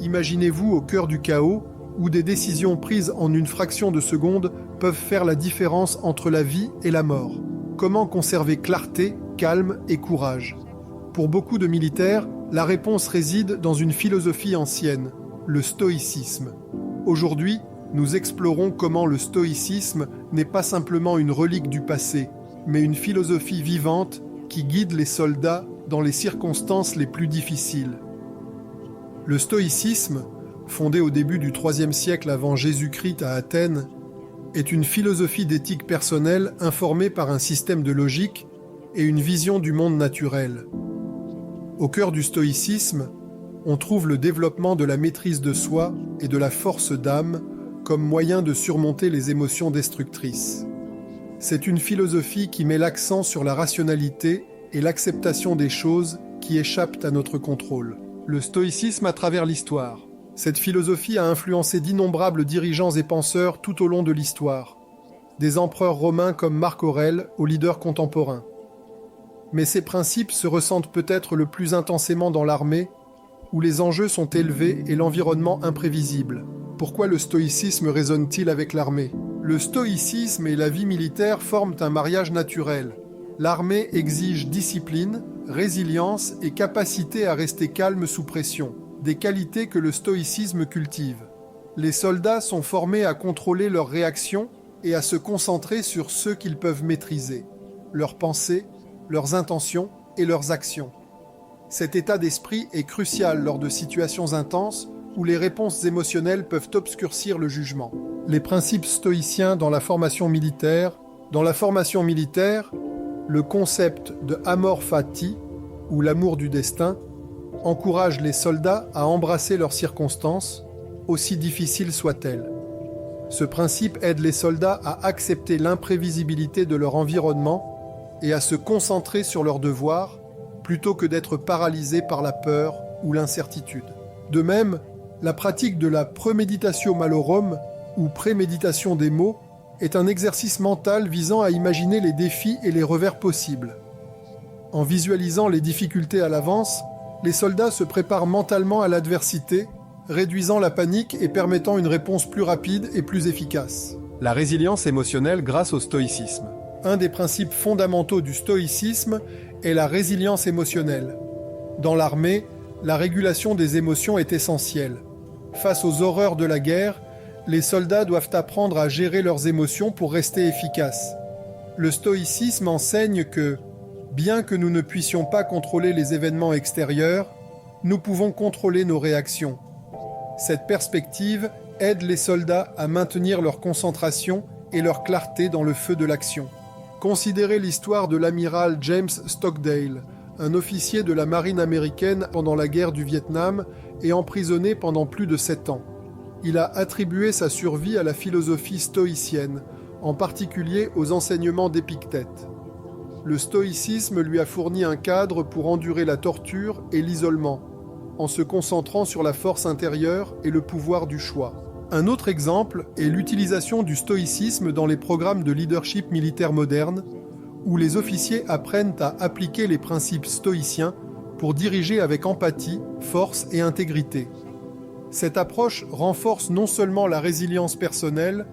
Imaginez-vous au cœur du chaos, où des décisions prises en une fraction de seconde peuvent faire la différence entre la vie et la mort. Comment conserver clarté, calme et courage? Pour beaucoup de militaires, la réponse réside dans une philosophie ancienne, le stoïcisme. Aujourd'hui, nous explorons comment le stoïcisme n'est pas simplement une relique du passé, mais une philosophie vivante qui guide les soldats dans les circonstances les plus difficiles. Le stoïcisme, fondé au début du IIIe siècle avant Jésus-Christ à Athènes, est une philosophie d'éthique personnelle informée par un système de logique et une vision du monde naturel. Au cœur du stoïcisme, on trouve le développement de la maîtrise de soi et de la force d'âme comme moyen de surmonter les émotions destructrices. C'est une philosophie qui met l'accent sur la rationalité et l'acceptation des choses qui échappent à notre contrôle. Le stoïcisme à travers l'histoire. Cette philosophie a influencé d'innombrables dirigeants et penseurs tout au long de l'histoire, des empereurs romains comme Marc Aurèle aux leaders contemporains. Mais ces principes se ressentent peut-être le plus intensément dans l'armée, où les enjeux sont élevés et l'environnement imprévisible. Pourquoi le stoïcisme résonne-t-il avec l'armée? Le stoïcisme et la vie militaire forment un mariage naturel. L'armée exige discipline, résilience et capacité à rester calme sous pression, des qualités que le stoïcisme cultive. Les soldats sont formés à contrôler leurs réactions et à se concentrer sur ceux qu'ils peuvent maîtriser, leurs pensées, leurs intentions et leurs actions. Cet état d'esprit est crucial lors de situations intenses où les réponses émotionnelles peuvent obscurcir le jugement. Les principes stoïciens dans la formation militaire. Dans la formation militaire, le concept de amor fati, ou l'amour du destin, encourage les soldats à embrasser leurs circonstances, aussi difficiles soient-elles. Ce principe aide les soldats à accepter l'imprévisibilité de leur environnement et à se concentrer sur leurs devoirs, plutôt que d'être paralysés par la peur ou l'incertitude. De même, la pratique de la premeditatio malorum, ou préméditation des maux, est un exercice mental visant à imaginer les défis et les revers possibles. En visualisant les difficultés à l'avance, les soldats se préparent mentalement à l'adversité, réduisant la panique et permettant une réponse plus rapide et plus efficace. La résilience émotionnelle grâce au stoïcisme. Un des principes fondamentaux du stoïcisme est la résilience émotionnelle. Dans l'armée, la régulation des émotions est essentielle. Face aux horreurs de la guerre, les soldats doivent apprendre à gérer leurs émotions pour rester efficaces. Le stoïcisme enseigne que, bien que nous ne puissions pas contrôler les événements extérieurs, nous pouvons contrôler nos réactions. Cette perspective aide les soldats à maintenir leur concentration et leur clarté dans le feu de l'action. Considérez l'histoire de l'amiral James Stockdale, un officier de la marine américaine pendant la guerre du Vietnam et emprisonné pendant plus de 7 ans. Il a attribué sa survie à la philosophie stoïcienne, en particulier aux enseignements d'Épictète. Le stoïcisme lui a fourni un cadre pour endurer la torture et l'isolement, en se concentrant sur la force intérieure et le pouvoir du choix. Un autre exemple est l'utilisation du stoïcisme dans les programmes de leadership militaire moderne, où les officiers apprennent à appliquer les principes stoïciens pour diriger avec empathie, force et intégrité. Cette approche renforce non seulement la résilience personnelle,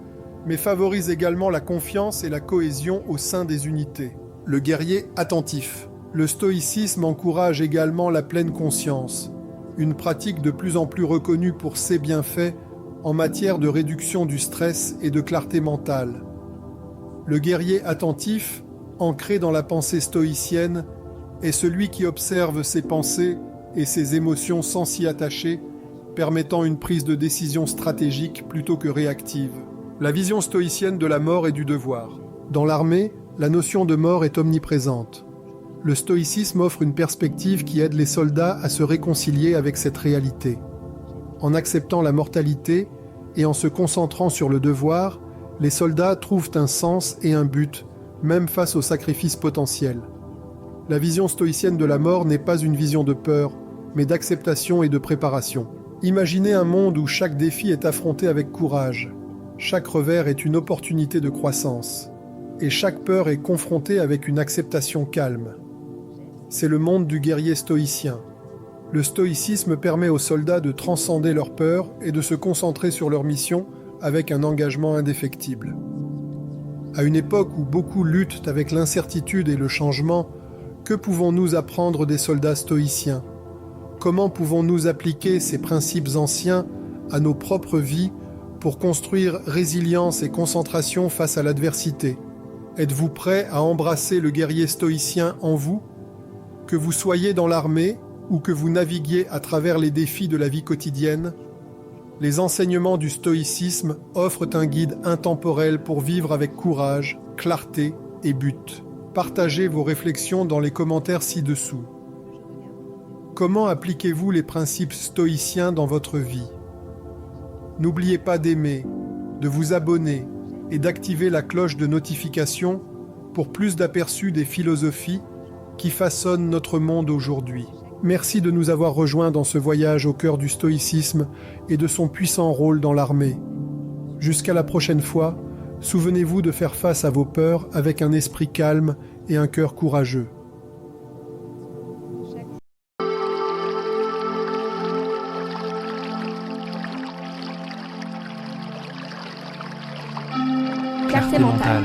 mais favorise également la confiance et la cohésion au sein des unités. Le guerrier attentif. Le stoïcisme encourage également la pleine conscience, une pratique de plus en plus reconnue pour ses bienfaits en matière de réduction du stress et de clarté mentale. Le guerrier attentif, ancré dans la pensée stoïcienne, est celui qui observe ses pensées et ses émotions sans s'y attacher, permettant une prise de décision stratégique plutôt que réactive. La vision stoïcienne de la mort et du devoir. Dans l'armée, la notion de mort est omniprésente. Le stoïcisme offre une perspective qui aide les soldats à se réconcilier avec cette réalité. En acceptant la mortalité et en se concentrant sur le devoir, les soldats trouvent un sens et un but, même face aux sacrifices potentiels. La vision stoïcienne de la mort n'est pas une vision de peur, mais d'acceptation et de préparation. Imaginez un monde où chaque défi est affronté avec courage, chaque revers est une opportunité de croissance, et chaque peur est confrontée avec une acceptation calme. C'est le monde du guerrier stoïcien, Le stoïcisme permet aux soldats de transcender leur peur et de se concentrer sur leur mission avec un engagement indéfectible. À une époque où beaucoup luttent avec l'incertitude et le changement, que pouvons-nous apprendre des soldats stoïciens ? Comment pouvons-nous appliquer ces principes anciens à nos propres vies pour construire résilience et concentration face à l'adversité ? Êtes-vous prêt à embrasser le guerrier stoïcien en vous ? Que vous soyez dans l'armée ou que vous naviguiez à travers les défis de la vie quotidienne, les enseignements du stoïcisme offrent un guide intemporel pour vivre avec courage, clarté et but. Partagez vos réflexions dans les commentaires ci-dessous. Comment appliquez-vous les principes stoïciens dans votre vie ? N'oubliez pas d'aimer, de vous abonner et d'activer la cloche de notification pour plus d'aperçus des philosophies qui façonnent notre monde aujourd'hui. Merci de nous avoir rejoints dans ce voyage au cœur du stoïcisme et de son puissant rôle dans l'armée. Jusqu'à la prochaine fois, souvenez-vous de faire face à vos peurs avec un esprit calme et un cœur courageux. Clarté mentale.